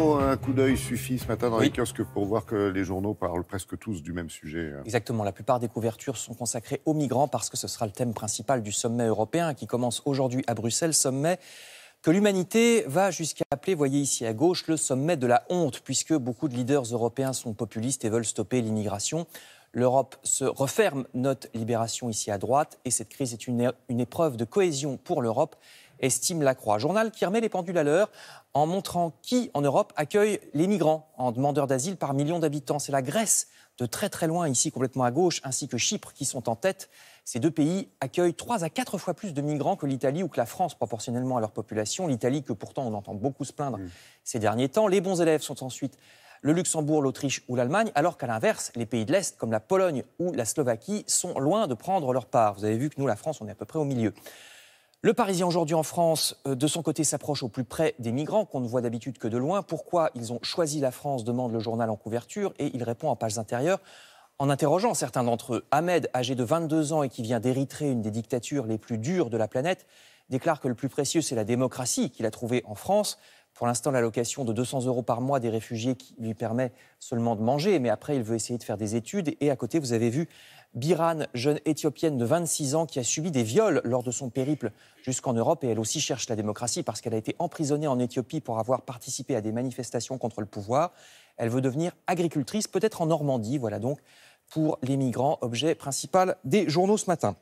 Renaud, un coup d'œil suffit ce matin dans les Oui. kiosques pour voir que les journaux parlent presque tous du même sujet. Exactement, la plupart des couvertures sont consacrées aux migrants parce que ce sera le thème principal du sommet européen qui commence aujourd'hui à Bruxelles, sommet que l'humanité va jusqu'à appeler, voyez ici à gauche, le sommet de la honte, puisque beaucoup de leaders européens sont populistes et veulent stopper l'immigration. L'Europe se referme, note Libération ici à droite, et cette crise est une épreuve de cohésion pour l'Europe, estime La Croix. Journal qui remet les pendules à l'heure en montrant qui, en Europe, accueille les migrants en demandeurs d'asile par million d'habitants. C'est la Grèce, de très très loin, ici complètement à gauche, ainsi que Chypre qui sont en tête. Ces deux pays accueillent 3 à 4 fois plus de migrants que l'Italie ou que la France, proportionnellement à leur population. L'Italie, que pourtant on entend beaucoup se plaindre ces derniers temps. Les bons élèves sont ensuite le Luxembourg, l'Autriche ou l'Allemagne, alors qu'à l'inverse, les pays de l'Est, comme la Pologne ou la Slovaquie, sont loin de prendre leur part. Vous avez vu que nous, la France, on est à peu près au milieu. Le Parisien aujourd'hui en France, de son côté, s'approche au plus près des migrants qu'on ne voit d'habitude que de loin. Pourquoi ils ont choisi la France, demande le journal en couverture, et il répond en pages intérieures en interrogeant certains d'entre eux. Ahmed, âgé de 22 ans et qui vient d'Érythrée, une des dictatures les plus dures de la planète, déclare que le plus précieux, c'est la démocratie qu'il a trouvée en France. Pour l'instant, l'allocation de 200 € par mois des réfugiés qui lui permet seulement de manger, mais après, il veut essayer de faire des études. Et à côté, vous avez vu Biran, jeune éthiopienne de 26 ans qui a subi des viols lors de son périple jusqu'en Europe. Et elle aussi cherche la démocratie parce qu'elle a été emprisonnée en Éthiopie pour avoir participé à des manifestations contre le pouvoir. Elle veut devenir agricultrice, peut-être en Normandie. Voilà donc pour les migrants, objet principal des journaux ce matin.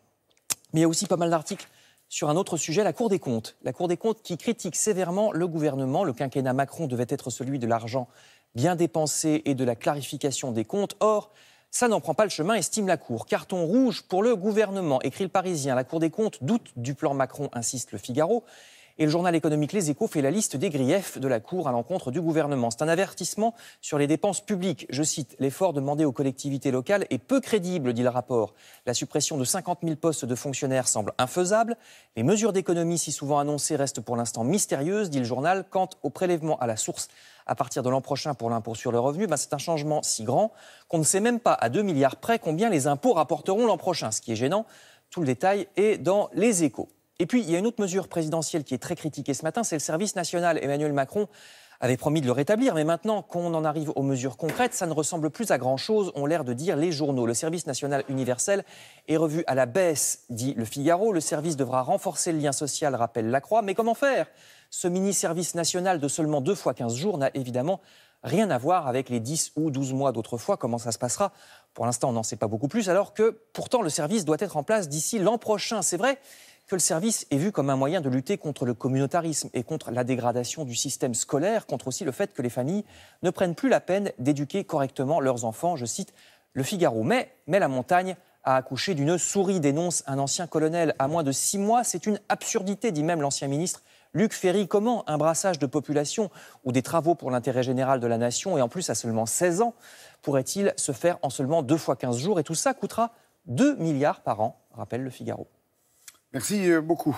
Mais il y a aussi pas mal d'articles sur un autre sujet, la Cour des comptes. La Cour des comptes qui critique sévèrement le gouvernement. Le quinquennat Macron devait être celui de l'argent bien dépensé et de la clarification des comptes. Or, ça n'en prend pas le chemin, estime la Cour. Carton rouge pour le gouvernement, écrit le Parisien. La Cour des comptes doute du plan Macron, insiste le Figaro. Et le journal économique Les Échos fait la liste des griefs de la Cour à l'encontre du gouvernement. C'est un avertissement sur les dépenses publiques. Je cite, « L'effort demandé aux collectivités locales est peu crédible, dit le rapport. La suppression de 50 000 postes de fonctionnaires semble infaisable. Les mesures d'économie si souvent annoncées restent pour l'instant mystérieuses, dit le journal. Quant au prélèvement à la source à partir de l'an prochain pour l'impôt sur le revenu, c'est un changement si grand qu'on ne sait même pas à 2 milliards près combien les impôts rapporteront l'an prochain. Ce qui est gênant, tout le détail est dans Les Échos. Et puis, il y a une autre mesure présidentielle qui est très critiquée ce matin, c'est le service national. Emmanuel Macron avait promis de le rétablir, mais maintenant qu'on en arrive aux mesures concrètes, ça ne ressemble plus à grand-chose, ont l'air de dire les journaux. Le service national universel est revu à la baisse, dit le Figaro. Le service devra renforcer le lien social, rappelle La Croix. Mais comment faire ? Ce mini-service national de seulement 2 fois 15 jours n'a évidemment rien à voir avec les 10 ou 12 mois d'autrefois. Comment ça se passera ? Pour l'instant, on n'en sait pas beaucoup plus, alors que pourtant le service doit être en place d'ici l'an prochain. C'est vrai que le service est vu comme un moyen de lutter contre le communautarisme et contre la dégradation du système scolaire, contre aussi le fait que les familles ne prennent plus la peine d'éduquer correctement leurs enfants. Je cite le Figaro. Mais la montagne a accouché d'une souris, dénonce un ancien colonel. À moins de 6 mois, c'est une absurdité, dit même l'ancien ministre Luc Ferry. Comment un brassage de population ou des travaux pour l'intérêt général de la nation, et en plus à seulement 16 ans, pourrait-il se faire en seulement 2 fois 15 jours ? Et tout ça coûtera 2 milliards par an, rappelle le Figaro. Merci beaucoup.